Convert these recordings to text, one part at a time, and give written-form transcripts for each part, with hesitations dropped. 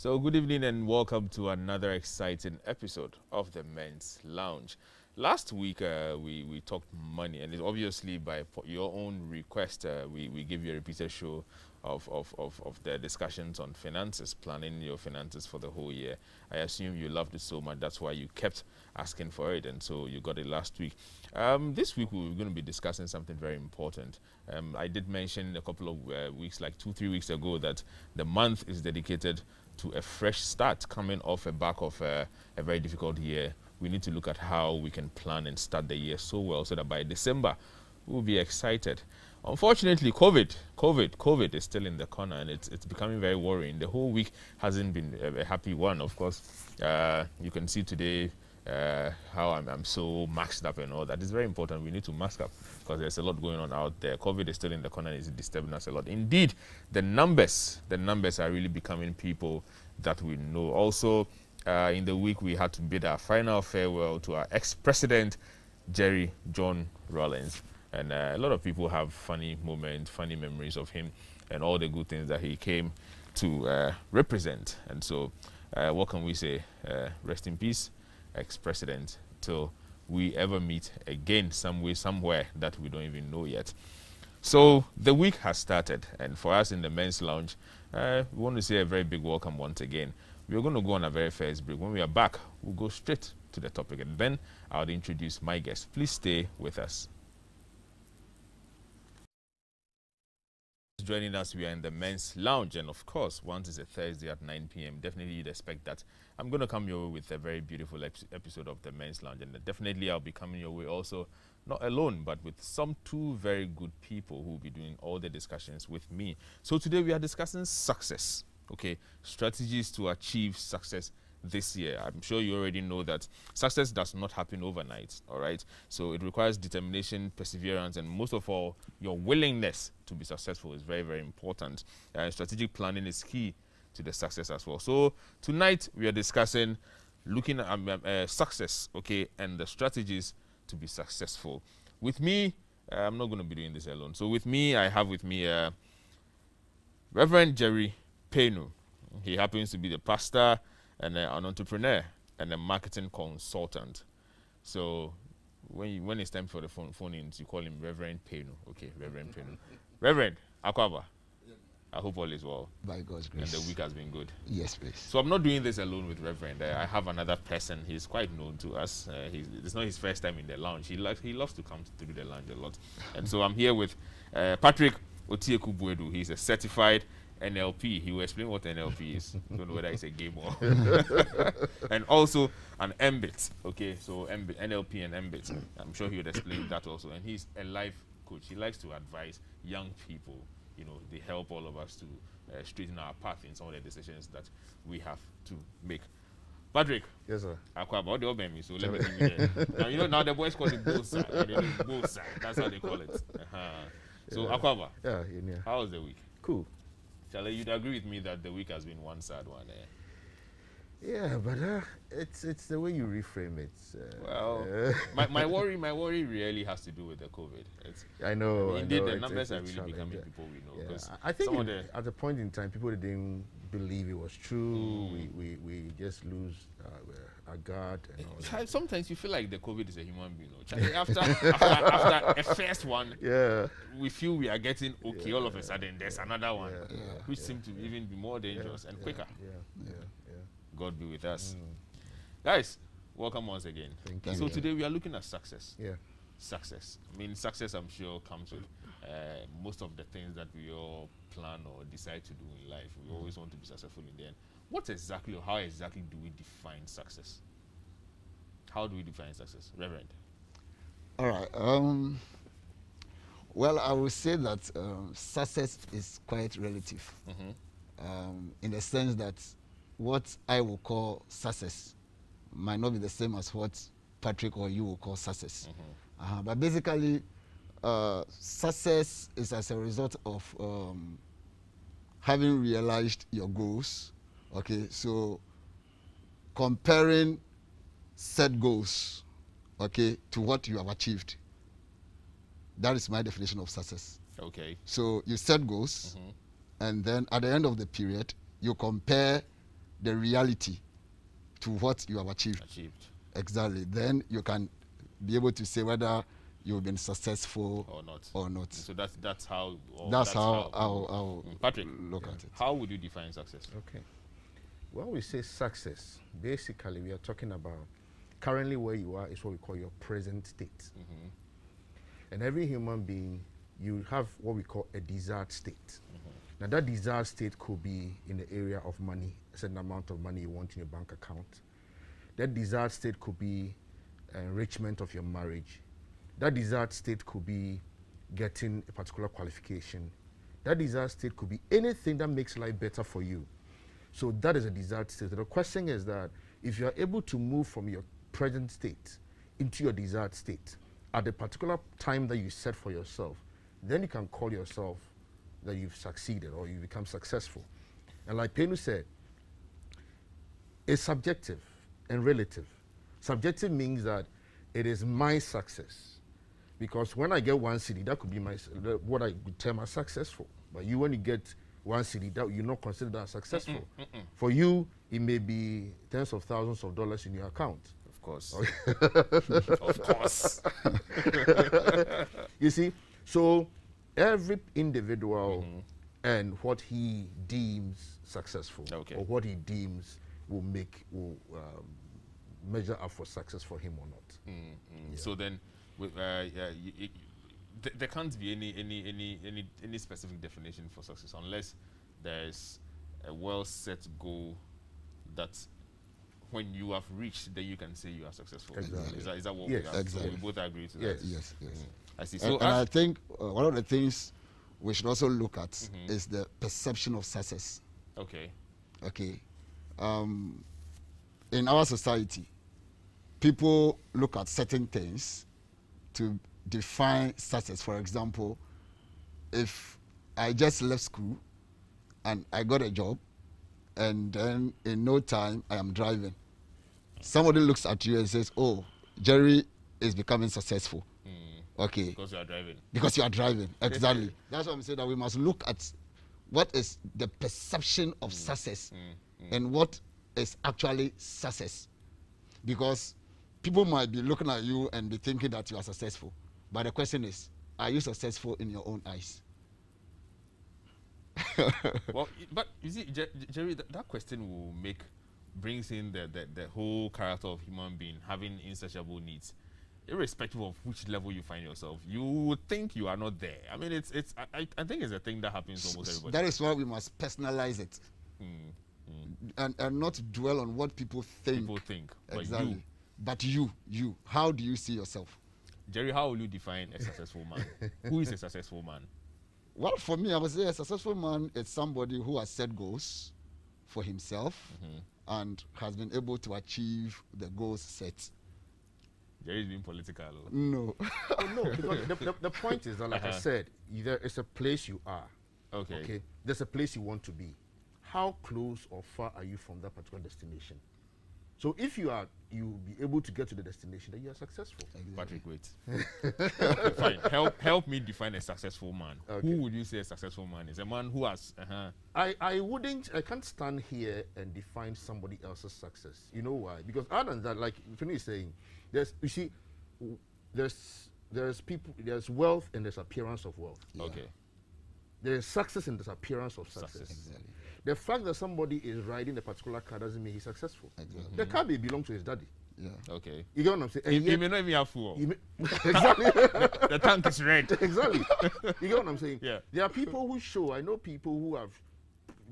So good evening and welcome to another exciting episode of the Men's Lounge. Last week we talked money, and it's obviously by your own request we give you a repeated show of the discussions on finances, planning your finances for the whole year. I assume you loved it so much, that's why you kept asking for it, and so you got it last week. This week we're going to be discussing something very important. I did mention a couple of weeks, like 2-3 weeks ago, that the month is dedicated to a fresh start coming off a back of a very difficult year. We need to look at how we can plan and start the year so well so that by December we'll be excited. Unfortunately, COVID is still in the corner, and it's becoming very worrying. The whole week hasn't been a happy one. Of course, you can see today how I'm so maxed up and all that. It's very important. We need to mask up because there's a lot going on out there. COVID is still in the corner and it's disturbing us a lot. Indeed, the numbers are really becoming people that we know. Also, in the week, we had to bid our final farewell to our ex-president, Jerry John Rawlings. And a lot of people have funny moments, funny memories of him and all the good things that he came to represent. And so, what can we say? Rest in peace, ex-president, till we ever meet again some way, somewhere that we don't even know yet. So the week has started, and for us in the Men's Lounge, we want to say a very big welcome once again. We're going to go on a very first break. When we are back, we'll go straight to the topic, and then I'll introduce my guest. Please stay with us. Joining us, we are in the Men's Lounge, and of course, once it's a Thursday at 9 p.m., definitely you'd expect that I'm going to come your way with a very beautiful episode of the Men's Lounge, and definitely I'll be coming your way also, not alone, but with two very good people who will be doing all the discussions with me. So today we are discussing success, okay, strategies to achieve success this year. I'm sure you already know that success does not happen overnight, all right? So it requires determination, perseverance, and most of all, your willingness to be successful is very, very important. Strategic planning is key to the success as well. So tonight we are discussing looking at success, okay, and the strategies to be successful. With me, I'm not going to be doing this alone. So with me, I have with me Reverend Jerry Payno. He happens to be the pastor and an entrepreneur and a marketing consultant. So when it's time for the phone-ins, you call him Reverend Payno. Okay, Reverend Payno. Reverend Akwaba, I hope all is well. By God's grace. And the week has been good. Yes, please. So I'm not doing this alone with Reverend. I have another person. He's quite known to us. It's not his first time in the lounge. He loves to come through the lounge a lot. And so I'm here with Patrick Otieku-Buedu. He's a certified NLP. He will explain what NLP is. Don't know whether it's a game or and also an MBIT. Okay, so NLP and MBIT. I'm sure he would explain that also. And he's a life coach. He likes to advise young people. You know, they help all of us to straighten our path in some of the decisions that we have to make. Patrick. Yes, sir. Akwaba, what do you mean? So let me give you that. Now, you know, now the boys call it Bosa. Bosa. That's how they call it. So, yeah. Akwaba. Yeah. How was the week? Cool. Charlie, you'd agree with me that the week has been one sad one, eh? Yeah, but it's the way you reframe it. Well, my worry really has to do with the COVID. I know. Indeed, the numbers are really becoming people we know. Yeah. I think at a point in time, people didn't believe it was true. We just lose our guard. And all that. Sometimes you feel like the COVID is a human being. After a first one, yeah, we feel we are getting okay. All of a sudden, there's another one, which seems to even be more dangerous and quicker. Yeah. God be with us. Guys, welcome once again. Thank you. So today we are looking at success. Yeah. Success. I mean, success, I'm sure, comes with most of the things that we all plan or decide to do in life. We always want to be successful in the end. What exactly or how exactly do we define success? How do we define success? Reverend? All right. Well, I would say that success is quite relative in the sense that what I will call success might not be the same as what Patrick or you will call success. But basically, success is as a result of having realized your goals. Okay, so comparing set goals, okay, to what you have achieved. That is my definition of success. Okay. So you set goals, and then at the end of the period, you compare the reality to what you have achieved. Exactly. Then you can be able to say whether you've been successful or not. So that's how. Patrick, look at it. How would you define success? Okay. When we say success, basically we are talking about currently where you are is what we call your present state. And every human being, you have what we call a desired state. Now that desired state could be in the area of money, a certain amount of money you want in your bank account. That desired state could be enrichment of your marriage. That desired state could be getting a particular qualification. That desired state could be anything that makes life better for you. So that is a desired state. The question is that if you are able to move from your present state into your desired state at a particular time that you set for yourself, then you can call yourself that you've succeeded or you become successful. And like Penu said, it's subjective and relative. Subjective means that it is my success. Because when I get 1 city, that could be what I would term as successful. But you, when you get 1 city, that you're not considered that successful. For you, it may be tens of thousands of dollars in your account. Of course. Of course. You see, so every individual and what he deems successful, or what he deems will measure up for success for him or not. So then, there can't be any specific definition for success unless there's a well-set goal that when you have reached, then you can say you are successful. Exactly. Is that what we have? Exactly. So we both agree to Yes. that? Yes. I see. And I think one of the things we should also look at is the perception of success. Okay. In our society, people look at certain things to define success. For example, if I just left school and I got a job and then in no time I am driving, somebody looks at you and says, oh, Jerry is becoming successful. Okay. Because you are driving. Because you are driving, exactly. That's why I'm saying that we must look at what is the perception of success and what is actually success. Because people might be looking at you and be thinking that you are successful. But the question is, are you successful in your own eyes? Well, but you see, Jerry, that question brings in the whole character of human being having insatiable needs. Irrespective of which level you find yourself, you would think you are not there. I mean, I think it's a thing that happens to almost everybody. That is why we must personalize it. And not dwell on what people think. People think. Exactly. But you, how do you see yourself? Jerry, how will you define a successful man? Who is a successful man? Well, for me, I would say a successful man is somebody who has set goals for himself and has been able to achieve the goals set. Jerry is being political. No. No, because the point is that, like I said, there is a place you are. Okay. There's a place you want to be. How close or far are you from that particular destination? So if you'll be able to get to the destination, then you are successful. Patrick, wait. Okay, fine. Help me define a successful man. Okay. Who would you say a successful man is? A man who has. I can't stand here and define somebody else's success. You know why? Because other than that, like Tony is saying, there's wealth and there's appearance of wealth. Yeah. Okay. There's success and there's appearance of success. Exactly. The fact that somebody is riding a particular car doesn't mean he's successful. Exactly. The car may belong to his daddy. Yeah. Okay. You get what I'm saying? He may not even have fuel. Exactly. The tank is red. Exactly. You get what I'm saying? Yeah. There are people who show. I know people who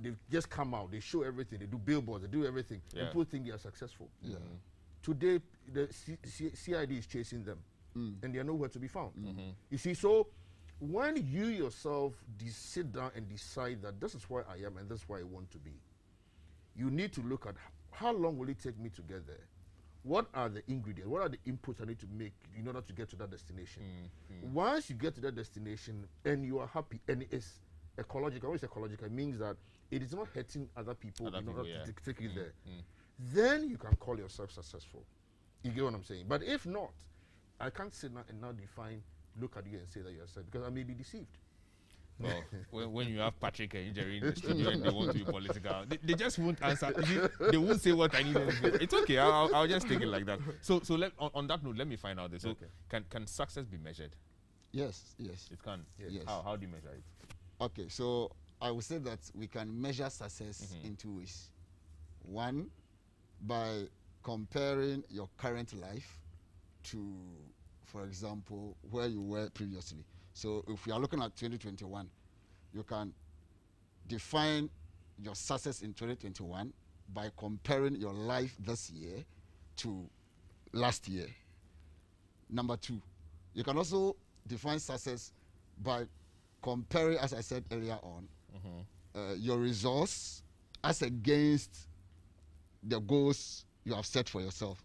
they've just come out. They show everything. They do billboards. They do everything. Yeah. People think they are successful. Yeah. Today, the CID is chasing them, and they are nowhere to be found. You see, so when you yourself sit down and decide that this is where I am and this is where I want to be, you need to look at how long will it take me to get there? What are the ingredients? What are the inputs I need to make in order to get to that destination? Once you get to that destination and you are happy, and it's ecological, when it's ecological, it means that it is not hurting other people in order to take you there. Then you can call yourself successful. You get what I'm saying? But if not, I can't sit now and now look at you and say that you're successful, because I may be deceived. Well, when you have Patrick and Jerry in the studio and they want to be political, they just won't answer. They won't say what I need them to say. It's okay. I'll just take it like that. So on that note, let me find out this. So Okay. can success be measured? Yes, yes. It can. Yes. How do you measure it? Okay, so I would say that we can measure success in two ways. One, by comparing your current life to, for example, where you were previously. So if we are looking at 2021, you can define your success in 2021 by comparing your life this year to last year. Number two, you can also define success by comparing, as I said earlier on, your results as against the goals you have set for yourself.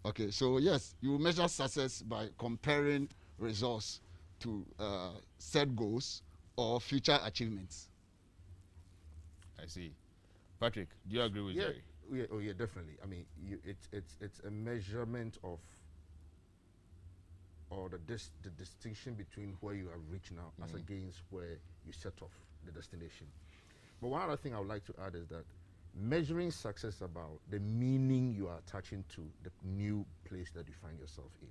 Okay, so yes, you measure success by comparing results to set goals or future achievements. I see. Patrick, do you agree with Jerry? Yeah, oh yeah, definitely. I mean, it's a measurement of, or the distinction between where you have reached now as against where you set off the destination. But one other thing I would like to add is that measuring success about the meaning you are attaching to the new place that you find yourself in.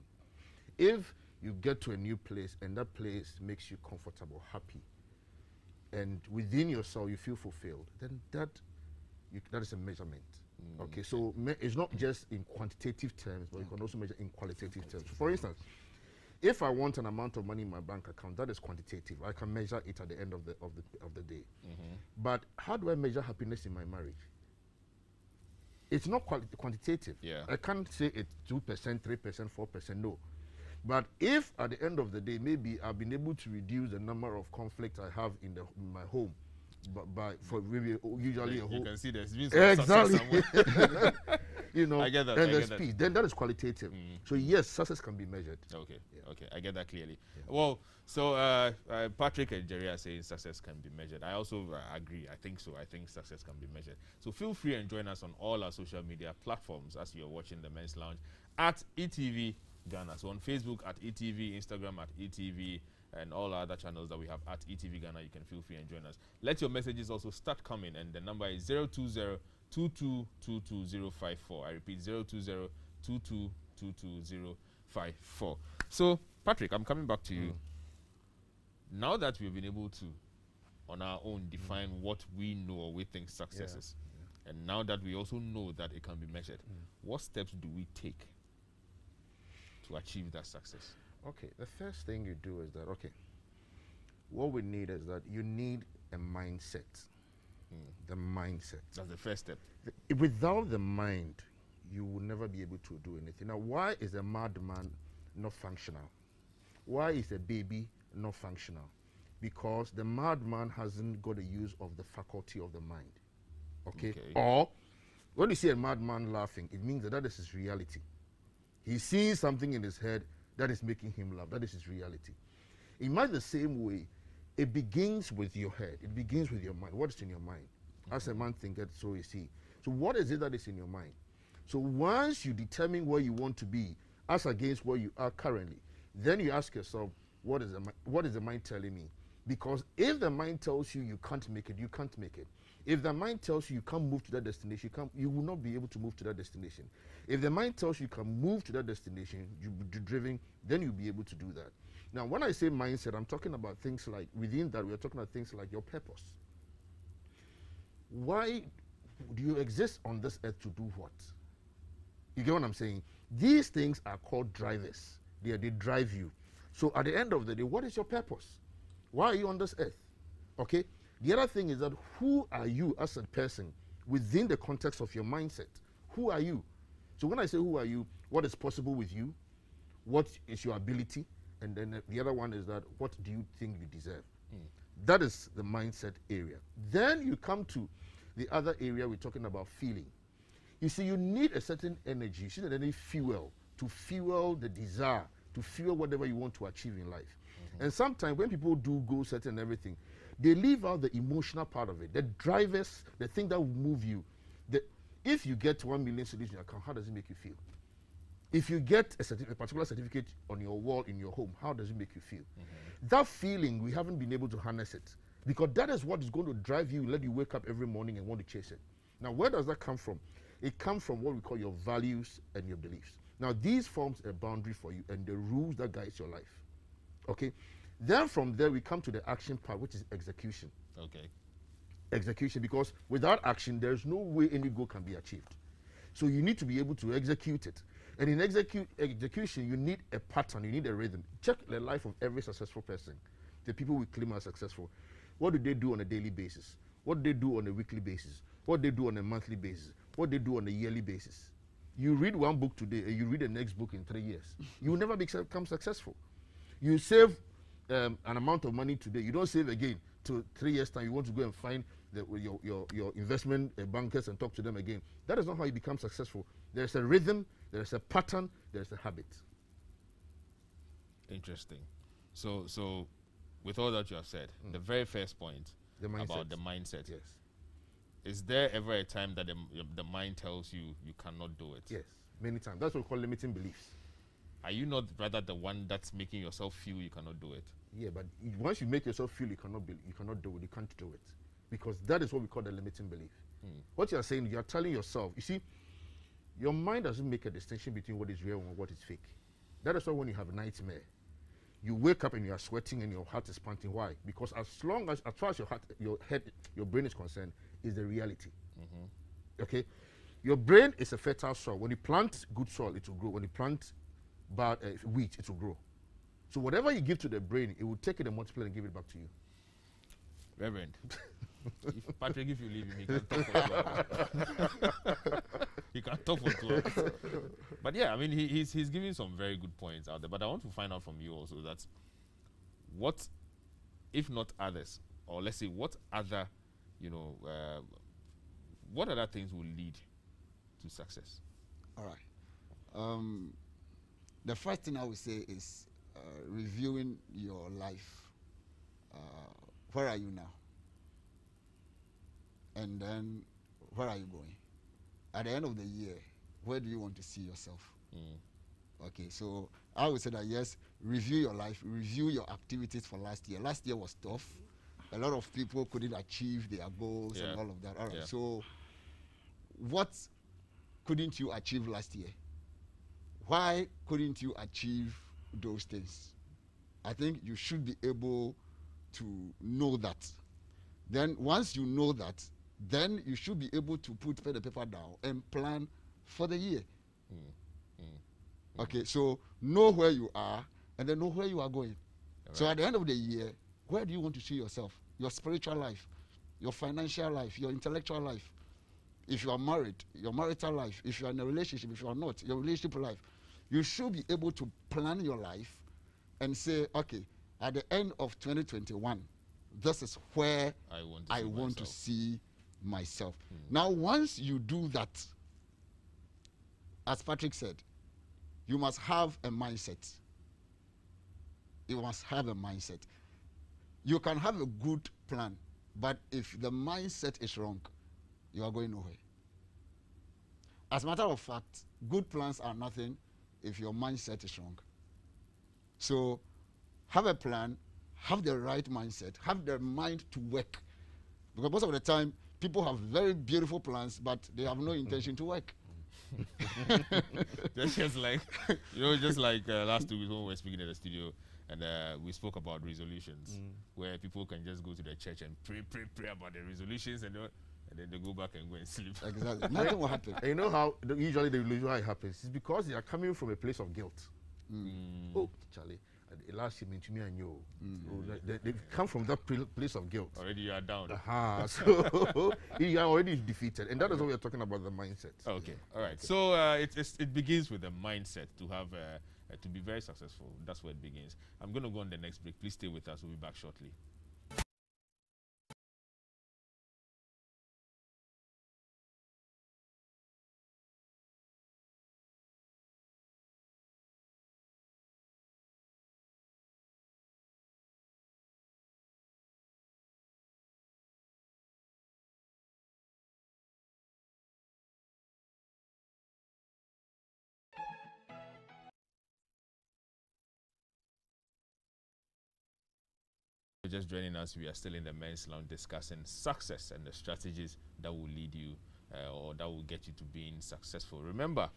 If you get to a new place and that place makes you comfortable, happy, and within yourself you feel fulfilled, then that is a measurement. Okay, so it's not just in quantitative terms, but you can also measure in qualitative terms. For instance, if I want an amount of money in my bank account, that is quantitative. I can measure it at the end of the day. But how do I measure happiness in my marriage? It's not quantitative. Yeah. I can't say it's 2%, 3%, 4%, no. But if at the end of the day, maybe I've been able to reduce the number of conflicts I have in my home, for maybe usually a whole. You can see there's been some success somewhere. You know, I get that. and there's peace. Then that is qualitative. So yes, success can be measured. Okay, okay, I get that clearly. Well, so Patrick and Jerry are saying success can be measured. I also agree. I think so. I think success can be measured. So feel free and join us on all our social media platforms as you're watching the Men's Lounge at e.TVGhana. So on Facebook at e.tv, Instagram at e.tv, and all our other channels that we have at e.TVGhana. You can feel free and join us. Let your messages also start coming, and the number is 020-2222-054. I repeat, 020-2222-054. So, Patrick, I'm coming back to you. Now that we've been able to, on our own, define what we know or we think success is, and now that we also know that it can be measured, what steps do we take to achieve that success? Okay, the first thing you do is that, okay, what we need is that you need a mindset. The mindset. That's the first step. Without the mind, you will never be able to do anything. Now, why is a madman not functional? Why is a baby not functional? Because the madman hasn't got a use of the faculty of the mind. Okay? Or, when you see a madman laughing, it means that is his reality. He's seeing something in his head that is making him laugh. That is his reality. In much the same way, it begins with your head. It begins with your mind. What is in your mind? As a man thinketh, so is he. So what is it that is in your mind? So once you determine where you want to be as against where you are currently, then you ask yourself, what is the mind telling me? Because if the mind tells you you can't make it, you can't make it. If the mind tells you can't move to that destination, you will not be able to move to that destination. If the mind tells you can move to that destination, you'll be driven, then you'll be able to do that. Now, when I say mindset, I'm talking about things like, within that, we're talking about things like your purpose. Why do you exist on this earth to do what? You get what I'm saying? These things are called drivers. They drive you. So at the end of the day, what is your purpose? Why are you on this earth? Okay? The other thing is that who are you as a person within the context of your mindset? Who are you? So when I say who are you, what is possible with you? What is your ability? And then the other one is that what do you think you deserve? That is the mindset area. Then you come to the other area we're talking about, feeling. You see, you need a certain energy, you need any fuel to fuel the desire, to fuel whatever you want to achieve in life. And sometimes when people do goal setting and everything, they leave out the emotional part of it, the drivers, the thing that will move you. If you get 1 million cedis in your account, how does it make you feel? If you get a particular certificate on your wall in your home, how does it make you feel? That feeling, we haven't been able to harness it, because that is what is going to drive you, let you wake up every morning and want to chase it. Now, where does that come from? It comes from what we call your values and your beliefs. Now, these forms a boundary for you and the rules that guides your life. Okay? Then from there, we come to the action part, which is execution. Okay. Execution, because without action, there's no way any goal can be achieved. So you need to be able to execute it. And in execution, you need a pattern, you need a rhythm. Check the life of every successful person. The people we claim are successful. What do they do on a daily basis? What do they do on a weekly basis? What do they do on a monthly basis? What do they do on a yearly basis? You read one book today and you read the next book in 3 years. You will never become successful. You save an amount of money today. You don't save again to 3 years' time. You want to go and find your investment bankers and talk to them again. That is not how you become successful. There's a rhythm, there's a pattern, there's a habit. Interesting. So with all that you have said, the very first point about the mindset. Yes. Is there ever a time that the mind tells you you cannot do it? Yes, many times. That's what we call limiting beliefs. Are you not rather the one that's making yourself feel you cannot do it? Yeah, but once you make yourself feel you cannot do it, you can't do it. Because that is what we call the limiting belief. What you are saying, you are telling yourself, you see, your mind doesn't make a distinction between what is real and what is fake. That is why when you have a nightmare, you wake up and you are sweating and your heart is panting. Why? Because as far as your brain is concerned, is the reality. Okay? Your brain is a fertile soil. When you plant good soil, it will grow. When you plant bad wheat, it will grow. So whatever you give to the brain, it will take it and multiply and give it back to you. Reverend, Patrick, if you leave him, he can talk for 2 hours. He can talk for 2 hours. But yeah, I mean, he's giving some very good points out there. But I want to find out from you also that what, if not others, or let's say what other, what other things will lead to success? All right. The first thing I would say is reviewing your life. Where are you now? And then where are you going? At the end of the year, where do you want to see yourself? Okay, so I would say that yes, review your life, review your activities for last year. Last year was tough. A lot of people couldn't achieve their goals and all of that. All right, so what couldn't you achieve last year? Why couldn't you achieve those things? I think you should be able to know that. Then once you know that, then you should be able to put pen and paper down and plan for the year. Okay, so know where you are and then know where you are going. Right. So at the end of the year, where do you want to see yourself? Your spiritual life, your financial life, your intellectual life. If you are married, your marital life. If you are in a relationship, if you are not, your relationship life. You should be able to plan your life and say, okay, at the end of 2021, this is where I want to see myself. Now, once you do that, as Patrick said, you must have a mindset. You must have a mindset. You can have a good plan, but if the mindset is wrong, you are going nowhere. As a matter of fact, good plans are nothing if your mindset is wrong. So have a plan, have the right mindset, have the mind to work. Because most of the time, people have very beautiful plans, but they have no intention to work. just like last 2 weeks when we were speaking at the studio, and we spoke about resolutions, where people can just go to the church and pray about the resolutions, and then they go back and go and sleep. Exactly. Nothing will happen. And you know how usually the reason why it happens is because they are coming from a place of guilt. Oh, Charlie, last year to me and you. They come from that place of guilt. Already you are down. So you are already defeated, and that is what we are talking about, the mindset. Okay, all right. Okay. So it begins with the mindset to have to be very successful. That's where it begins. I'm going to go on the next break. Please stay with us. We'll be back shortly. for just joining us, we are still in the men's lounge discussing success and the strategies that will lead you or that will get you to being successful. Remember,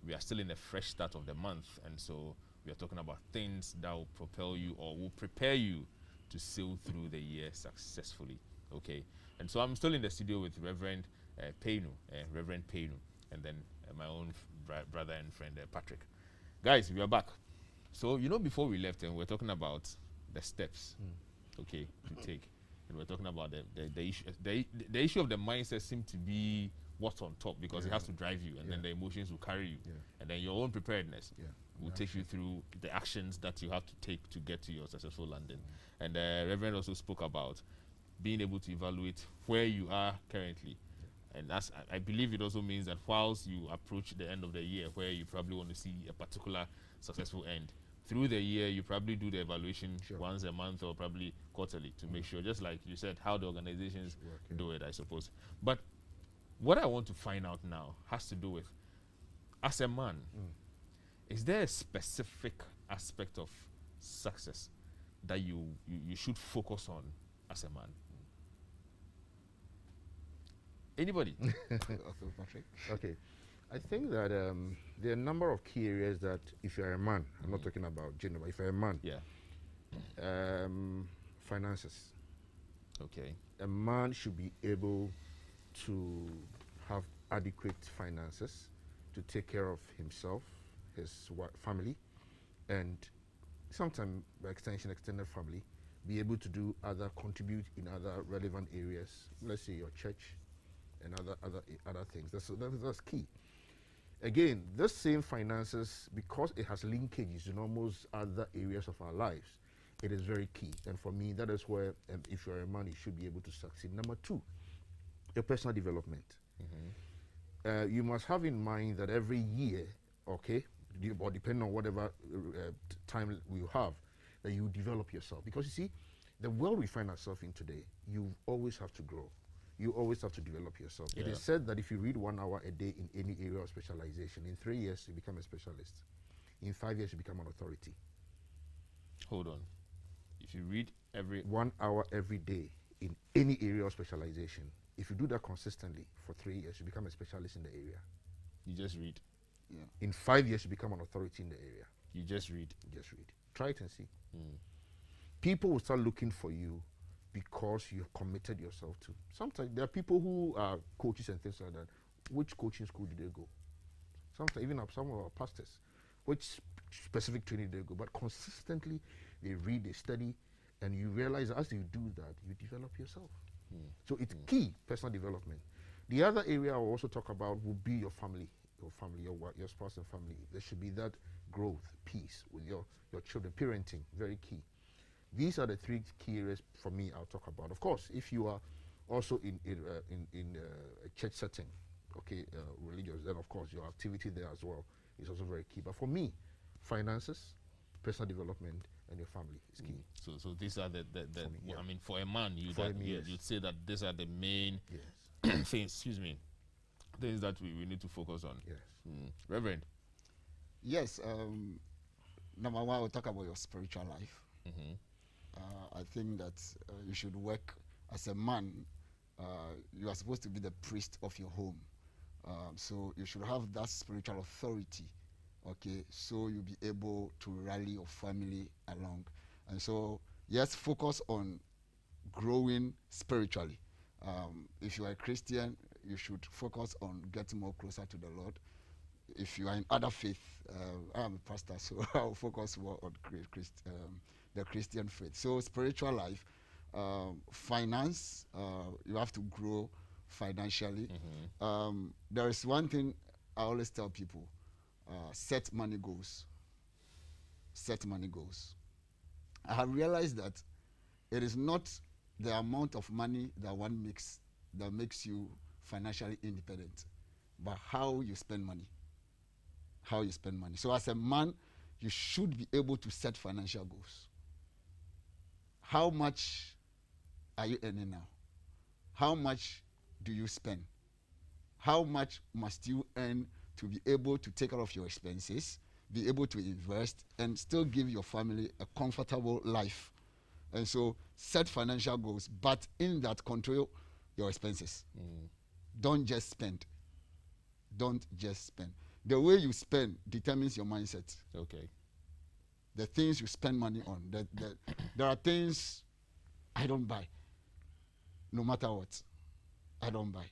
we are still in the fresh start of the month, and so we are talking about things that will propel you or will prepare you to sail through the year successfully. Okay, and so I'm still in the studio with Reverend Reverend Paynu, and then my own brother and friend Patrick. Guys, we are back. So before we left, and we're talking about the steps, okay, to take, and we're talking about the issue. The issue of the mindset seems to be what's on top, because it has to drive you, and then the emotions will carry you, and then your own preparedness will take you through the actions that you have to take to get to your successful landing. And Reverend also spoke about being able to evaluate where you are currently. And that's, I believe it also means that whilst you approach the end of the year where you probably want to see a particular successful end, through the year you probably do the evaluation once a month or probably quarterly to make sure, just like you said, how the organizations do it, I suppose. But what I want to find out now has to do with, as a man, is there a specific aspect of success that you should focus on as a man? Anybody? Okay. I think that there are a number of key areas that if you're a man, I'm not talking about gender, but if you're a man, finances. Okay. A man should be able to have adequate finances to take care of himself, his family, and sometimes by extension, extended family, be able to do contribute in other relevant areas, let's say your church and other things. That's key. Again, this same finances, because it has linkages in almost other areas of our lives, it is very key. And for me, that is where, if you're a man, you should be able to succeed. Number two, your personal development. You must have in mind that every year, okay, or depending on whatever time you have, that you develop yourself. Because you see, the world we find ourselves in today, you always have to grow. You always have to develop yourself. It is said that if you read 1 hour a day in any area of specialization, in 3 years you become a specialist. In 5 years you become an authority. Hold on. If you read 1 hour every day in any area of specialization, if you do that consistently for 3 years, you become a specialist in the area. You just read. Yeah. In 5 years you become an authority in the area. You just read. Just read. Try it and see. People will start looking for you because you've committed yourself to. Sometimes there are people who are coaches and things like that. Which coaching school did they go? Sometimes even some of our pastors, which specific training did they go? But consistently they read, they study, and you realize as you do that, you develop yourself. So it's key, personal development. The other area I'll also talk about will be your family, your spouse and family. There should be that growth, peace with your children, parenting, very key. These are the 3 key areas for me I'll talk about. Of course, if you are also in a church setting, okay, religious, then of course your activity there as well is also very key. But for me, finances, personal development, and your family is key. So these are the me, I mean, for a man, you'd say that these are the main things, things that we need to focus on. Yes. Reverend? Yes. Number one, we'll talk about your spiritual life. I think that you should work as a man. You are supposed to be the priest of your home. So you should have that spiritual authority, okay, so you'll be able to rally your family along. And so, yes, focus on growing spiritually. If you are a Christian, you should focus on getting more closer to the Lord. If you are in other faith, I am a pastor, so I'll focus more on the Christian faith. So spiritual life, finance, you have to grow financially. There is one thing I always tell people, set money goals. Set money goals. I have realized that it is not the amount of money that one makes that makes you financially independent, but how you spend money. How you spend money. So as a man, you should be able to set financial goals. How much are you earning now? How much do you spend? How much must you earn to be able to take care of your expenses, be able to invest, and still give your family a comfortable life? And so set financial goals, but in that control your expenses. Don't just spend. Don't just spend. The way you spend determines your mindset. Okay. The things you spend money on. There are things I don't buy. No matter what, I don't buy.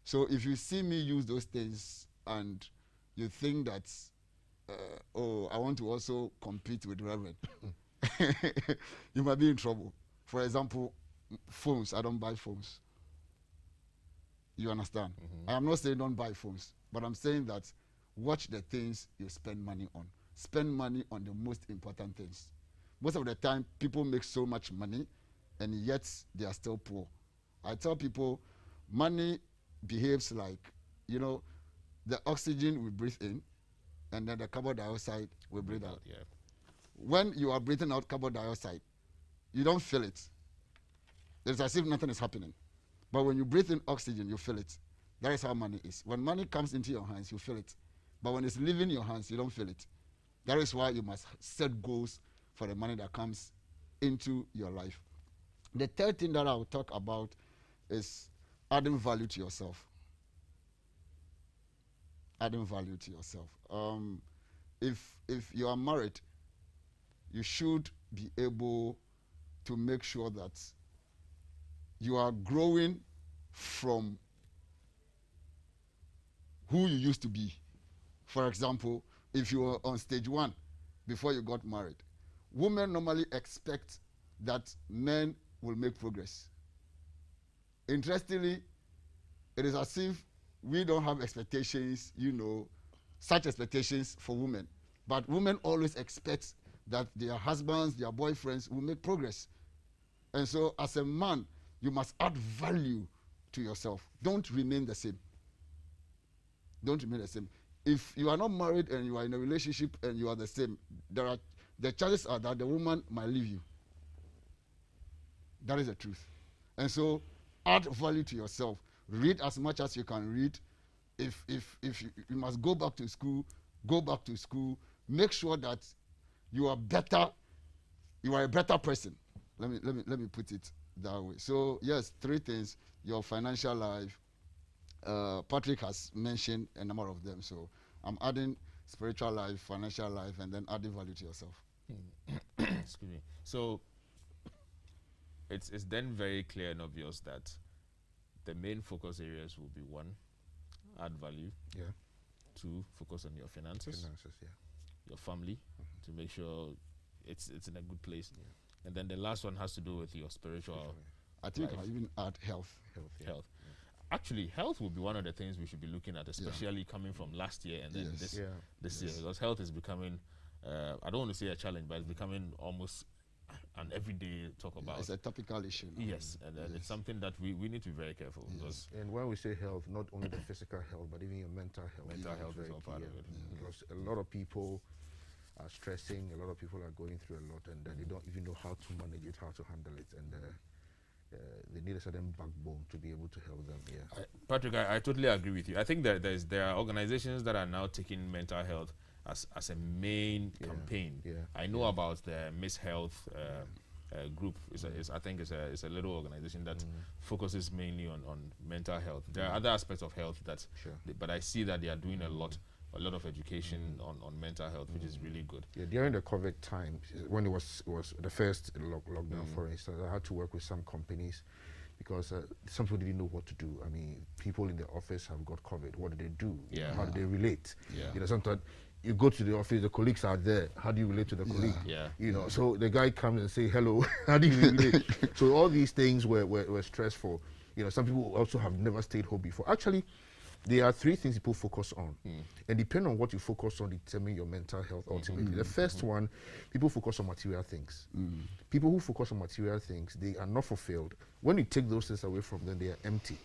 So if you see me use those things and you think that, I want to also compete with Reverend, you might be in trouble. For example, phones. I don't buy phones. You understand? I am not saying don't buy phones, but I'm saying that watch the things you spend money on. Spend money on the most important things. Most of the time, people make so much money, and yet they are still poor. I tell people, money behaves like, the oxygen we breathe in, and then the carbon dioxide we breathe out. Yeah. When you are breathing out carbon dioxide, you don't feel it. It's as if nothing is happening. But when you breathe in oxygen, you feel it. That is how money is. When money comes into your hands, you feel it. But when it's leaving your hands, you don't feel it. That is why you must set goals for the money that comes into your life. The third thing that I will talk about is adding value to yourself. Adding value to yourself. If you are married, you should be able to make sure that you are growing from who you used to be. For example, if you were on stage 1 before you got married, women normally expect that men will make progress. Interestingly, it is as if we don't have expectations, such expectations for women. But women always expect that their husbands, their boyfriends will make progress. And so as a man, you must add value to yourself. Don't remain the same. Don't remain the same. If you are not married and you are in a relationship and you are the same, the chances are that the woman might leave you. That is the truth. And so add value to yourself. Read as much as you can read. If you must go back to school, go back to school. Make sure that you are better. You are a better person. Let me put it that way. So yes, 3 things: your financial life. Patrick has mentioned a number of them. So I'm adding spiritual life, financial life, and then adding value to yourself. Excuse me. So it's then very clear and obvious that the main focus areas will be 1, add value. Yeah. 2, focus on your finances. Yeah. Your family, to make sure it's in a good place. Yeah. And then the last one has to do with your spiritual. I think I even add health. Health. Yeah. Actually, health will be one of the things we should be looking at, especially coming from last year and then this year, because health is becoming, I don't want to say a challenge, but it's becoming almost an everyday talk about. It's a topical issue now. Yes, and it's something that we need to be very careful. Yes. And when we say health, not only the physical health, but even your mental health. Mental health is all part of it. Because a lot of people are stressing, a lot of people are going through a lot, and they don't even know how to manage it, how to handle it, and they need a certain backbone to be able to help them. Yeah, Patrick, I totally agree with you. I think that there are organizations that are now taking mental health as a main campaign. Yeah. I know about the Miss Health group. I think it's a little organization that focuses mainly on mental health. There are other aspects of health but I see that they are doing a lot of education on mental health, which is really good. Yeah, during the COVID time, when it was the first lockdown, for instance, I had to work with some companies because some people didn't know what to do. I mean, people in the office have got COVID. What do they do? Yeah. How do they relate? Yeah. Sometimes you go to the office, the colleagues are there. How do you relate to the colleague? Yeah. So the guy comes and say hello. How do you relate? So all these things were stressful. Some people also have never stayed home before. Actually, there are 3 things people focus on, and depending on what you focus on, determine your mental health ultimately. The first one, people focus on material things. People who focus on material things, they are not fulfilled. When you take those things away from them, they are empty,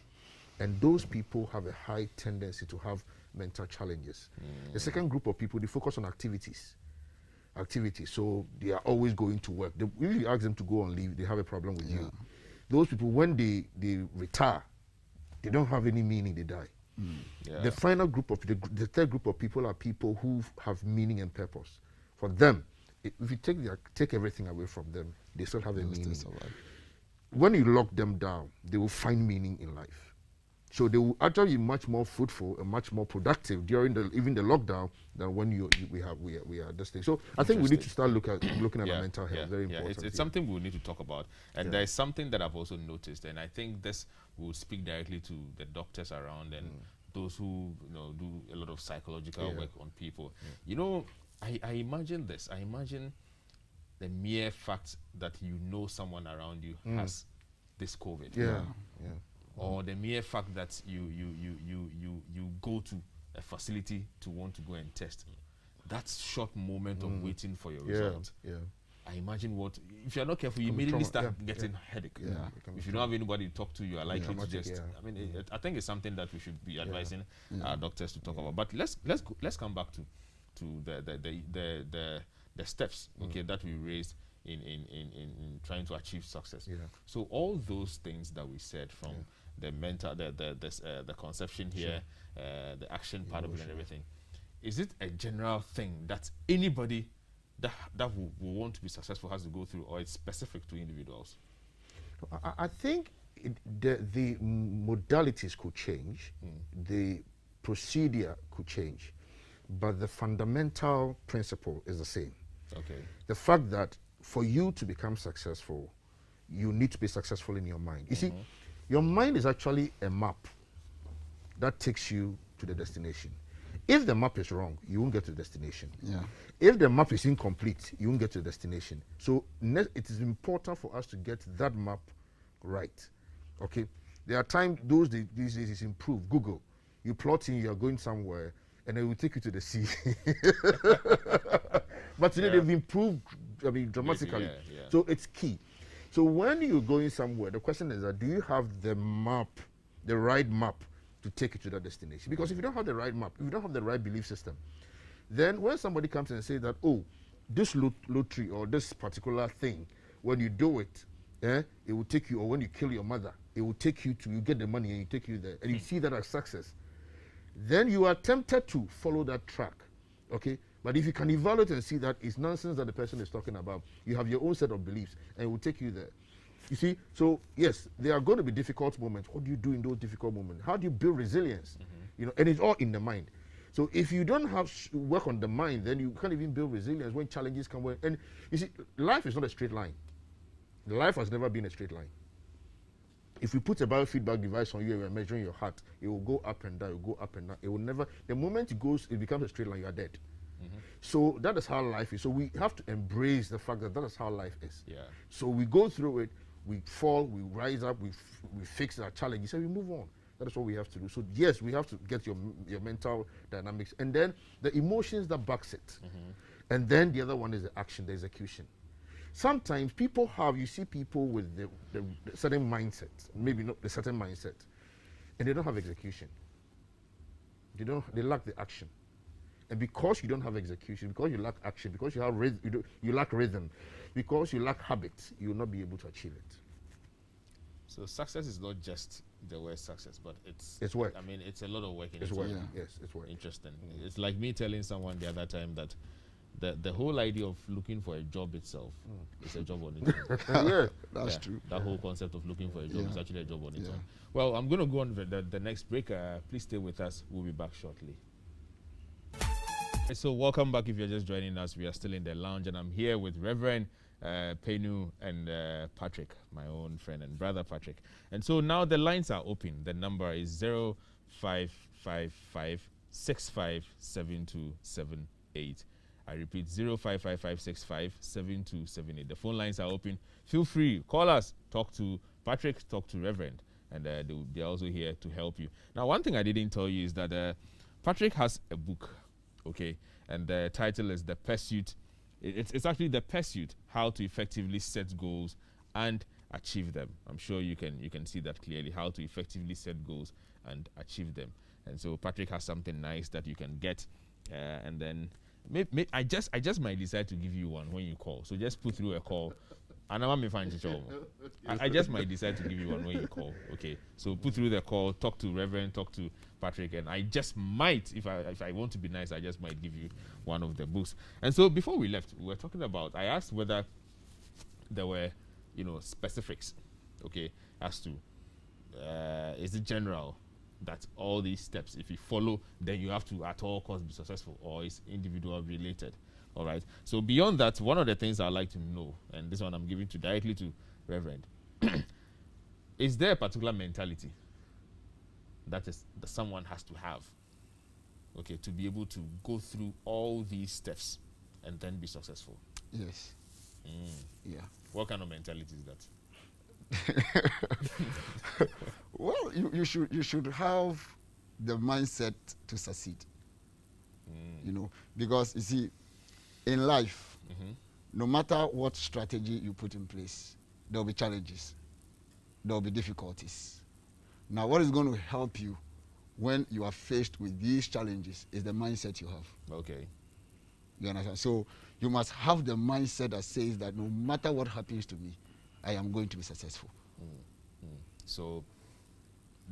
and those people have a high tendency to have mental challenges. The second group of people, they focus on activities. So they are always going to work. If you ask them to go on leave, they have a problem with you. Those people, when they retire, they don't have any meaning, they die. The final group of the third group of people are people who have meaning and purpose. For them, if you take everything away from them, they still have a They will still meaning. survive. When you lock them down, they will find meaning in life. So they will actually be much more fruitful and much more productive during even the lockdown than when we are this thing. So I think we need to start looking at our mental health. Very important. It's something we need to talk about. And there's something that I've also noticed, and I think this will speak directly to the doctors around and those who do a lot of psychological work on people. You know, I imagine this. I imagine the mere fact that you know someone around you has this COVID. Yeah. Or the mere fact that you go to a facility to want to go and test. That short moment of waiting for your result. I imagine what, if you're not careful, you immediately start getting headache. If you don't have anybody to talk to, you are likely to just, I mean, I think it's something that we should be advising our doctors to talk about. But let's come back to the steps, that we raised in trying to achieve success. So all those things that we said, from the mental, the conception here, the action part of it and everything, is it a general thing that anybody that will want to be successful has to go through, or it's specific to individuals? I think the modalities could change, the procedure could change, but the fundamental principle is the same. Okay. The fact that for you to become successful, you need to be successful in your mind. You see, your mind is actually a map that takes you to the destination. If the map is wrong, you won't get to the destination. If the map is incomplete, you won't get to the destination. So it is important for us to get that map right. Okay? There are times, these days it's improved. Google, you plot in, you're going somewhere, and it will take you to the sea. But today they've improved, I mean, dramatically. So it's key. So when you're going somewhere, the question is that, do you have the map, the right map to take you to that destination? Because if you don't have the right map, if you don't have the right belief system, then when somebody comes and says that, oh, this lottery or this particular thing, when you do it, it will take you, or when you kill your mother, it will take you to, you get the money and you take you there, and you see that as success, then you are tempted to follow that track, okay? But if you can evaluate and see that it's nonsense that the person is talking about, you have your own set of beliefs, and it will take you there. You see, so yes, there are going to be difficult moments. What do you do in those difficult moments? How do you build resilience? You know, and it's all in the mind. So if you don't have work on the mind, then you can't even build resilience when challenges come. And you see, life is not a straight line. Life has never been a straight line. If we put a biofeedback device on you and we're measuring your heart, it will go up and down, it will go up and down. It will never, the moment it becomes a straight line, you are dead. So that is how life is. So we have to embrace the fact that that is how life is. So we go through it, we fall, we rise up, we fix our challenges, and we move on. That is what we have to do. So yes, we have to get your mental dynamics, and then the emotions that backs it. And then the other one is the action, the execution. Sometimes people have, you see people with the certain mindset, maybe not the certain mindset, and they don't have execution. They lack the action. And because you don't have execution, because you lack action, because you have you lack rhythm, because you lack habits, you will not be able to achieve it. So success is not just the word success, but it's work. I mean, it's a lot of work. It's work. Yes, it's work. Interesting. It's like me telling someone the other time that the whole idea of looking for a job itself is a job on its own. Yeah, that's true. That whole concept of looking for a job is actually a job on its own. Well, I'm going to go on with the next break. Please stay with us. We'll be back shortly. So welcome back if you're just joining us. We are still in the lounge, and I'm here with Reverend Penu and Patrick, my own friend and brother Patrick. And so now the lines are open. The number is 0555-657278. I repeat, 0555-657278. The phone lines are open. Feel free, call us, talk to Patrick, talk to Reverend, and they're also here to help you. Now, one thing I didn't tell you is that Patrick has a book. Okay, and the title is The Pursuit. It's actually The Pursuit: How to Effectively Set Goals and Achieve Them. I'm sure you can see that clearly, how to effectively set goals and achieve them. And so Patrick has something nice that you can get, and then I just might decide to give you one when you call. So just put through a call. I just might decide to give you one when you call. Okay, so put through the call, talk to Reverend, talk to Patrick, and I just might, if I want to be nice, I just might give you one of the books. And so before we left, we were talking about, I asked whether there were, you know, specifics, okay, as to is it general that all these steps, if you follow, then you have to at all costs be successful, or is individual related? All right. So beyond that, one of the things I'd like to know, and this one I'm giving to directly to Reverend, is there a particular mentality that someone has to have, okay, to be able to go through all these steps and then be successful? Yes. Yeah. What kind of mentality is that? Well, you should have the mindset to succeed. You know, because you see, in life, no matter what strategy you put in place, there will be challenges, there will be difficulties. Now, what is going to help you when you are faced with these challenges is the mindset you have. Okay. You understand? So you must have the mindset that says that no matter what happens to me, I am going to be successful. So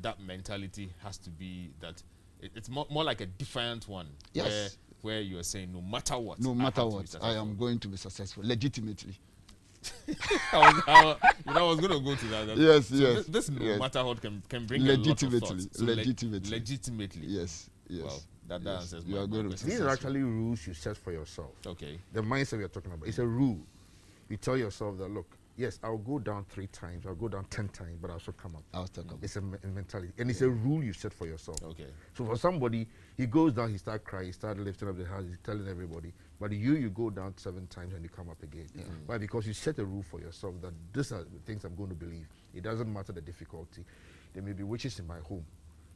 that mentality has to be that it's more like a defiant one. Yes. Where you are saying no matter what. No matter what, I am going to be successful, legitimately. I was going to go to that. Yes, so yes. This no yes. matter what can bring legitimately, a lot of thoughts. So legitimately. Yes, yes. Well, that yes. answers you my are going to question. These are actually rules you set for yourself. Okay. The mindset we are talking about, it's a rule. You tell yourself that, look, yes, I'll go down 3 times, I'll go down 10 times, but I'll still come up. I'll still come up. It's a mentality, and it's a rule you set for yourself. Okay. So for somebody, he goes down, he starts crying, he starts lifting up the house, he's telling everybody. But you go down 7 times and you come up again. Yeah. Why? Because you set a rule for yourself that these are the things I'm going to believe. It doesn't matter the difficulty. There may be witches in my home,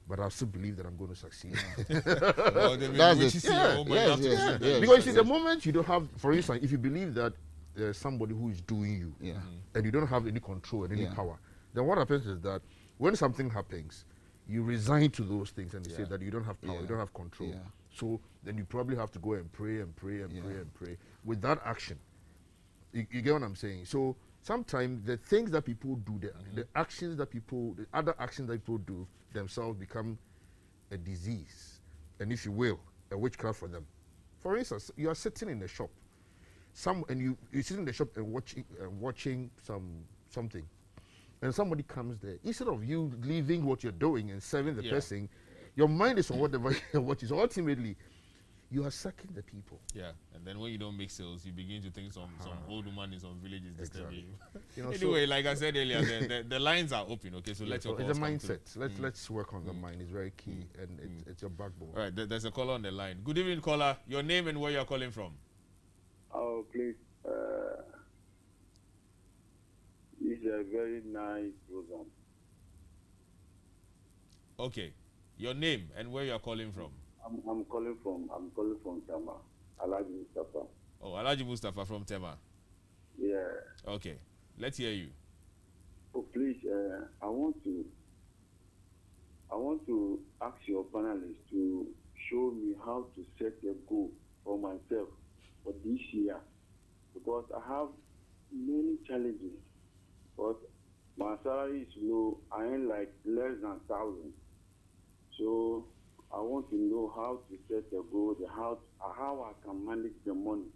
but I still believe that I'm going to succeed. Well, That's it. Because you see, the moment you don't have, for instance, if you believe that there's somebody who is doing you, and you don't have any control and any power, then what happens is that when something happens, you resign to those things and you say that you don't have power, you don't have control. So then you probably have to go and pray and pray and pray and pray with that action. You get what I'm saying? So sometimes the things that people do, the actions that people, the other actions that people do themselves become a disease, and if you will, a witchcraft for them. For instance, you are sitting in the shop, and you sit in the shop and watching something, and somebody comes there. Instead of you leaving what you're doing and serving the person, your mind is on whatever you're watching. So ultimately, you are sucking the people. Yeah, and then when you don't make sales, you begin to think some old woman in some villages disturbing you. You know, anyway, like I said earlier, the lines are open. Okay, so let's your it's a mindset. Let's work on the mind. It's very key, and it's your backbone. All right, there's a caller on the line. Good evening, caller. Your name and where you're calling from? Oh, please. It's a very nice program. Okay, your name and where you're calling from? I'm calling from Tema, Alhaji Mustafa. Oh, Alhaji Mustafa from Tema. Yeah. Okay, let's hear you. Oh, please. I want to ask your panelists to show me how to set a goal for myself for this year, because I have many challenges. But my salary is low. I earn like less than 1,000. So I want to know how to set a goal, how I can manage the money,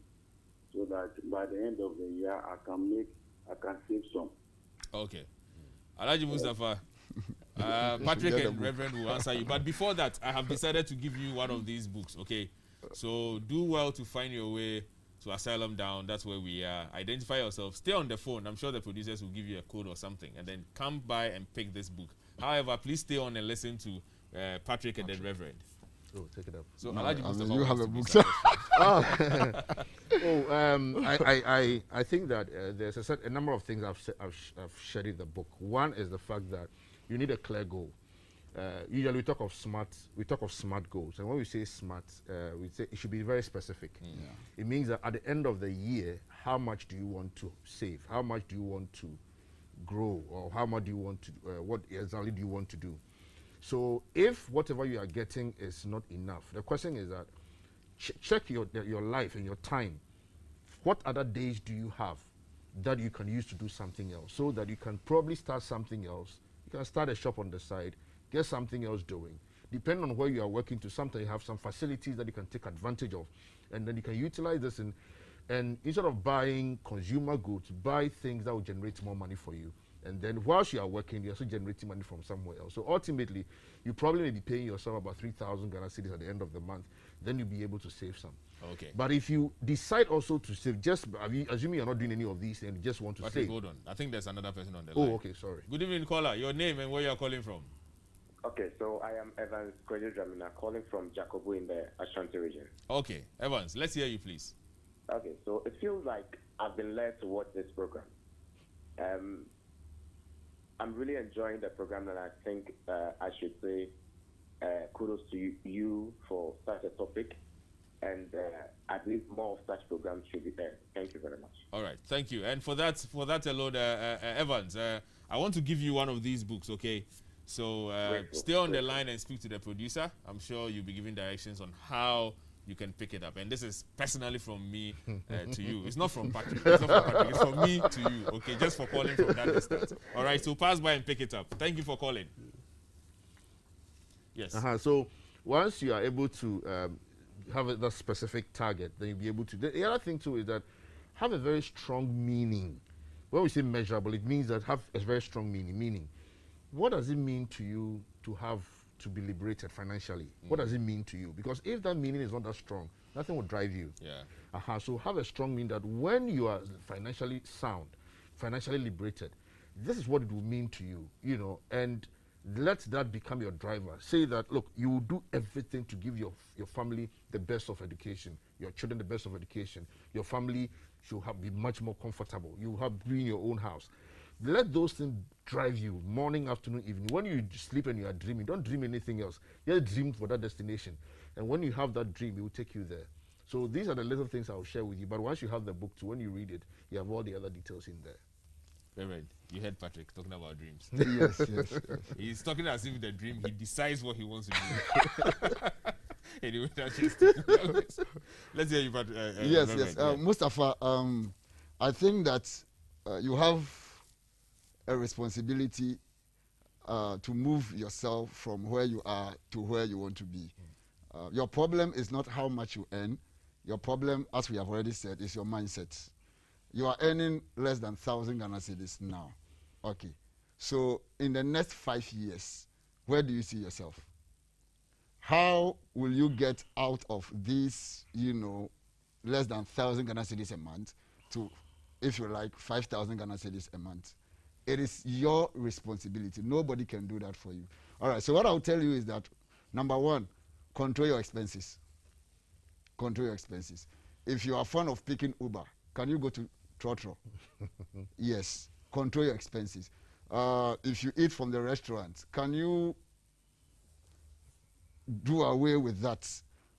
so that by the end of the year I can save some. Okay, Alhaji Mustafa, Patrick and Reverend will answer you. But before that, I have decided to give you one of these books. Okay, so do well to find your way to Asylum Down. That's where we are. Identify yourself. Stay on the phone. I'm sure the producers will give you a code or something, and then come by and pick this book. However, please stay on and listen to Patrick and then Reverend. Oh, take it up. So Alhaji Mustafa, you have a book. I think that there's a number of things I've shared in the book. One is the fact that you need a clear goal. Usually we talk of smart goals, and when we say smart, we say it should be very specific. It means that at the end of the year, how much do you want to save? How much do you want to grow, or how much do you want to? What exactly do you want to do? So if whatever you are getting is not enough, the question is that check your life and your time. What other days do you have that you can use to do something else, so that you can probably start something else? You can start a shop on the side, get something else doing. Depending on where you are working to, sometimes you have some facilities that you can take advantage of, and then you can utilize this in And instead of buying consumer goods, buy things that will generate more money for you. And then whilst you are working, you're also generating money from somewhere else. So ultimately, you probably may be paying yourself about 3,000 Ghana cedis at the end of the month. Then you'll be able to save some. Okay. But if you decide also to save, assuming you're not doing any of these and you just want to save. Hold on. I think there's another person on the line. Oh, okay, sorry. Good evening, caller. Your name and where you're calling from? Okay, so I am Evans Kwejo-Dramina, calling from Jacobo in the Ashanti region. Okay, Evans, let's hear you, please. Okay, so it feels like I've been led to watch this program. I'm really enjoying the program, and I think I should say kudos to you for such a topic, and I believe more of such programs should be there. Thank you very much. All right, thank you. And for that alone, Evans, I want to give you one of these books, okay? So stay on the line and speak to the producer. I'm sure you'll be giving directions on how you can pick it up. And this is personally from me to you. It's not from Patrick. It's not from Patrick. It's from me to you, okay? Just for calling from that distance. All right, so pass by and pick it up. Thank you for calling. Yes. So once you are able to have that specific target, then you'll be able to. The other thing too is that have a very strong meaning. When we say measurable, it means that have a very strong meaning. Meaning, what does it mean to you to be liberated financially? What does it mean to you? Because if that meaning is not that strong, nothing will drive you. Yeah. So have a strong meaning that when you are financially sound, financially liberated, this is what it will mean to you, you know, and let that become your driver. Say that, look, you will do everything to give your family the best of education, your children the best of education. Your family should be much more comfortable. You have been in your own house. Let those things drive you morning, afternoon, evening. When you sleep and you are dreaming, don't dream anything else. Just dream for that destination. And when you have that dream, it will take you there. So these are the little things I will share with you. But once you have the book too, when you read it, you have all the other details in there. Reverend, you heard Patrick talking about dreams. Yes. He's talking as if the dream, he decides what he wants to do. Anyway, that's just let's hear you, Patrick. Yes. Mustafa, I think that you have a responsibility to move yourself from where you are to where you want to be. Your problem is not how much you earn. Your problem, as we have already said, is your mindset. You are earning less than 1,000 Ghana cedis now. Okay. So in the next 5 years, where do you see yourself? How will you get out of this, less than 1,000 Ghana cedis a month to, if you like, 5,000 Ghana cedis a month? It is your responsibility. Nobody can do that for you. All right, so what I'll tell you is that, number one, control your expenses. Control your expenses. If you are fond of picking Uber, can you go to Trotro? Yes, control your expenses. If you eat from the restaurant, can you do away with that?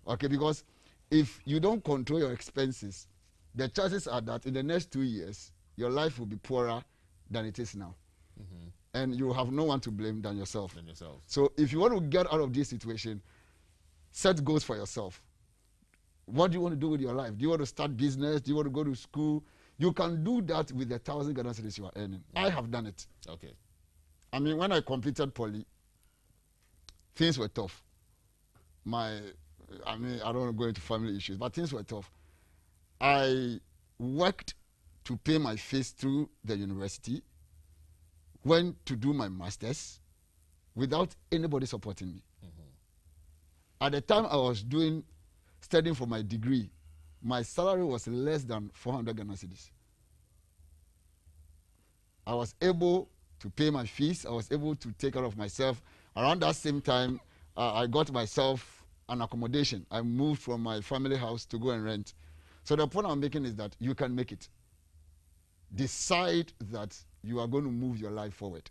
Okay, because if you don't control your expenses, the chances are that in the next 2 years, your life will be poorer than it is now. And you have no one to blame than yourself. So if you want to get out of this situation, set goals for yourself. What do you want to do with your life? Do you want to start business? Do you want to go to school? You can do that with the 1,000 Ghana cedis you are earning. I have done it. Okay. I mean, when I completed poly, things were tough. I don't want to go into family issues, but things were tough. I worked to pay my fees through the university, went to do my master's without anybody supporting me. At the time I was studying for my degree, my salary was less than 400 Ghana cedis. I was able to pay my fees. I was able to take care of myself. Around that same time, I got myself an accommodation. I moved from my family house to go and rent. So the point I'm making is that you can make it. Decide that you are going to move your life forward.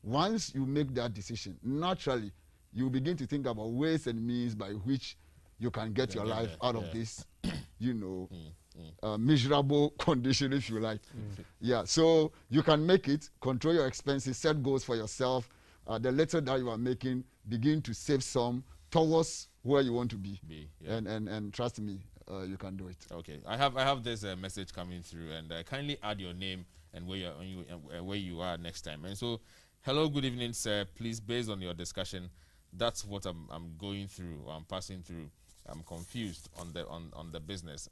Once you make that decision, naturally, you begin to think about ways and means by which you can get your life out of this, miserable condition, if you like. So you can make it, control your expenses, set goals for yourself. The little that you are making, begin to save some towards where you want to be. And trust me, you can do it. Okay, I have this message coming through, and kindly add your name and where you are next time. And so, hello, good evening, sir. Please, based on your discussion, that's what I'm going through. I'm passing through. I'm confused on the business.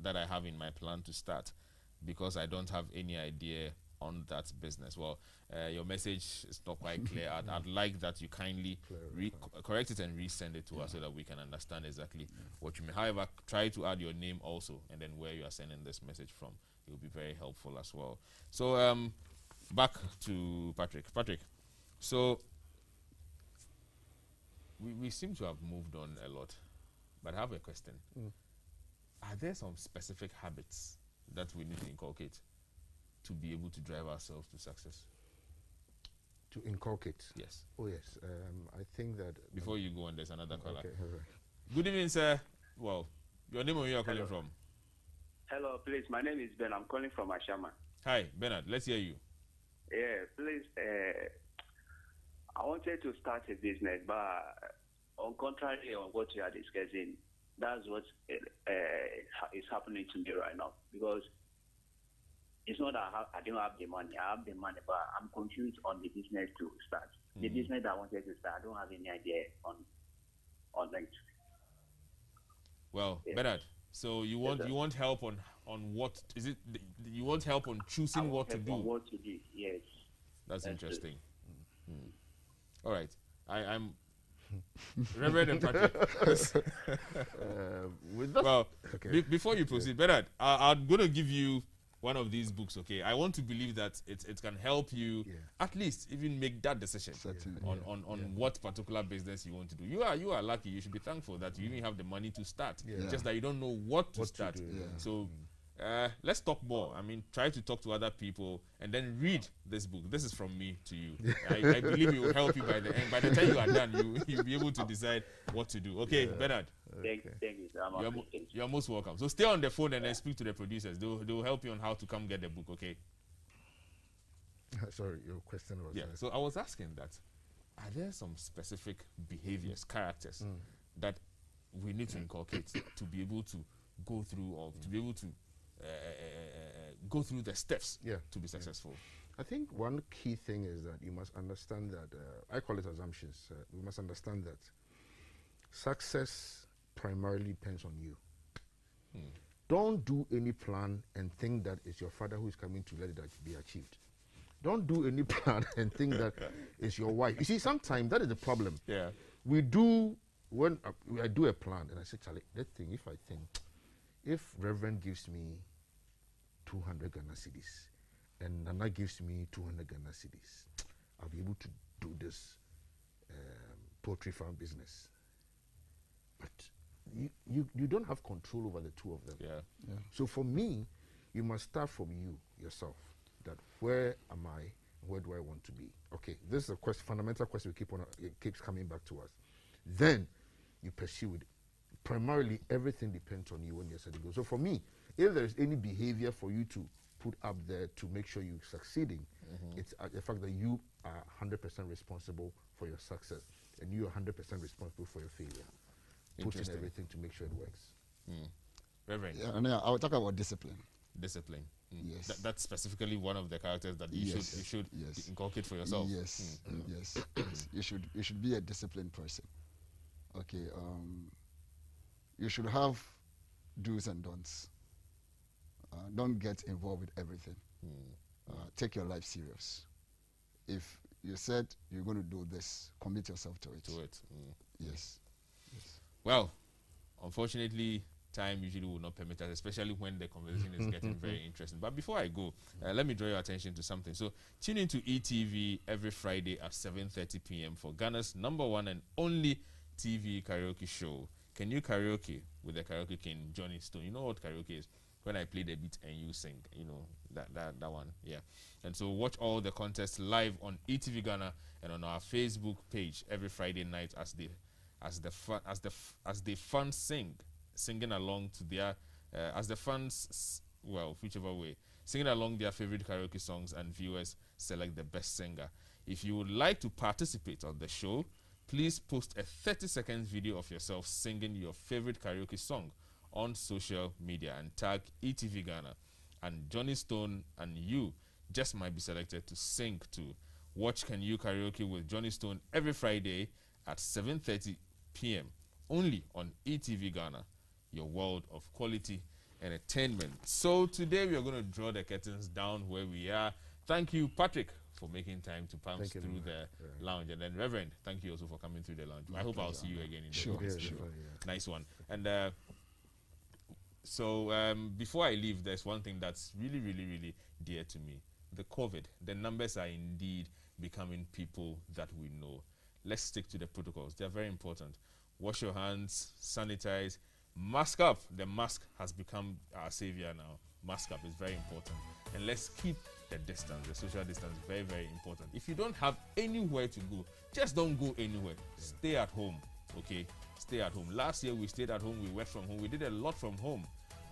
that I have in my plan to start, because I don't have any idea on that business. Well, your message is not quite clear. I'd like that you kindly correct it and resend it to us so that we can understand exactly what you mean. However, try to add your name also, and then where you are sending this message from. It will be very helpful as well. So back to Patrick. Patrick, so we seem to have moved on a lot, but I have a question. Are there some specific habits that we need to inculcate to be able to drive ourselves to success? To inculcate? Yes. Oh, yes. I think that... Before you go on, there's another caller. Okay, all right. Good evening, sir. Well, your name and where you are calling from? Hello, please. My name is Ben. I'm calling from Ashama. Hi, Bernard. Let's hear you. Yeah, please. I wanted to start a business, but on contrary on what you are discussing, that's what is happening to me right now. Because it's not that I don't have the money. I have the money, but I'm confused on the business to start. The business that I wanted to start, I don't have any idea on it. Well, Bernard, so you want help on what is it? You want help on choosing what to do? What to do? Yes. That's interesting. All right, I'm Reverend and Patrick. Well, okay. Before you proceed, Bernard, I'm going to give you one of these books, okay? I want to believe that it can help you at least even make that decision on what particular business you want to do. You are lucky. You should be thankful that you even have the money to start. Just that you don't know what to start. So let's talk more. I mean, try to talk to other people and then read this book. This is from me to you. I believe it will help you by the end. By the time you are done, you'll be able to decide what to do. Okay, Bernard? Thank you, sir. You're most welcome. So stay on the phone and then speak to the producers. They'll help you on how to come get the book, okay? Sorry, your question was... Yeah, so I was asking that, are there some specific behaviors, characters, that we need to inculcate to be able to go through, or to be able to go through the steps to be successful? I think one key thing is that you must understand that, I call it assumptions. We must understand that success primarily depends on you. Don't do any plan and think that it's your father who is coming to let it be achieved. Don't do any plan and think that it's your wife. You see, sometimes that is the problem. Yeah. We do, when I do a plan and I say, Charlie, let's think, if Reverend gives me 200 Ghana cedis and Nana gives me 200 Ghana cedis, I'll be able to do this poultry farm business. But you don't have control over the two of them. Yeah. So for me, you must start from yourself. That where am I? Where do I want to be? Okay, this is a question, fundamental question. It keeps coming back to us. Then you pursue it. Primarily, everything depends on you when you're setting goals. So for me, if there's any behavior for you to put up there to make sure you're succeeding, it's the fact that you are 100% responsible for your success and you are 100% responsible for your failure. Put in everything to make sure it works. Reverend? Yeah, I will talk about discipline. Discipline. Yes. That's specifically one of the characters that you should inculcate for yourself. Yes. Yes. You should be a disciplined person. Okay. You should have do's and don'ts. Don't get involved with everything. Take your life serious. If you said you're going to do this, commit yourself to it. Yes. Well, unfortunately, time usually will not permit us, especially when the conversation is getting very interesting. But before I go, let me draw your attention to something. So tune into e.TV every Friday at 7:30 p.m. for Ghana's #1 and only TV karaoke show. Can you karaoke with the karaoke king, Johnny Stone? You know what karaoke is? When I play the beat and you sing, you know, that one, yeah. And so watch all the contests live on e.TVGhana and on our Facebook page every Friday night as the fans singing along to their as the fans, well, whichever way, singing along their favorite karaoke songs, and viewers select the best singer. If you would like to participate on the show, please post a 30-second video of yourself singing your favorite karaoke song on social media and tag e.TVGhana, and Johnny Stone and you just might be selected to sing to. Watch Can You Karaoke with Johnny Stone every Friday at 7:30 p.m. only on e.TVGhana, your world of quality entertainment. So today we are going to draw the curtains down where we are. Thank you, Patrick, for making time to bounce through the lounge. And then Reverend, thank you also for coming through the lounge. I hope I'll see you again in the next show. Nice one. And so before I leave, there's one thing that's really, really, really dear to me. The COVID. The numbers are indeed becoming people that we know. Let's stick to the protocols. They're very important. Wash your hands, sanitize, mask up. The mask has become our savior now. Mask up is very important. And let's keep the distance, the social distance, very, very important. If you don't have anywhere to go, just don't go anywhere. Stay at home, okay? Stay at home. Last year we stayed at home, we worked from home, we did a lot from home.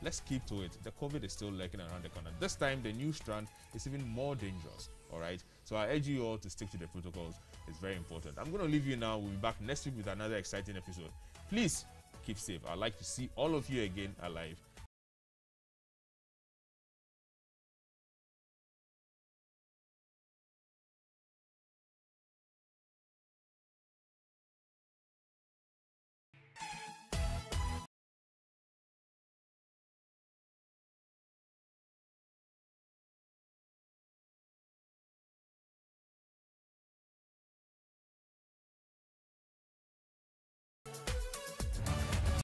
Let's keep to it. The COVID is still lurking around the corner. This time the new strand is even more dangerous, all right? So I urge you all to stick to the protocols. It's very important. I'm going to leave you now. We'll be back next week with another exciting episode. Please keep safe. I'd like to see all of you again alive.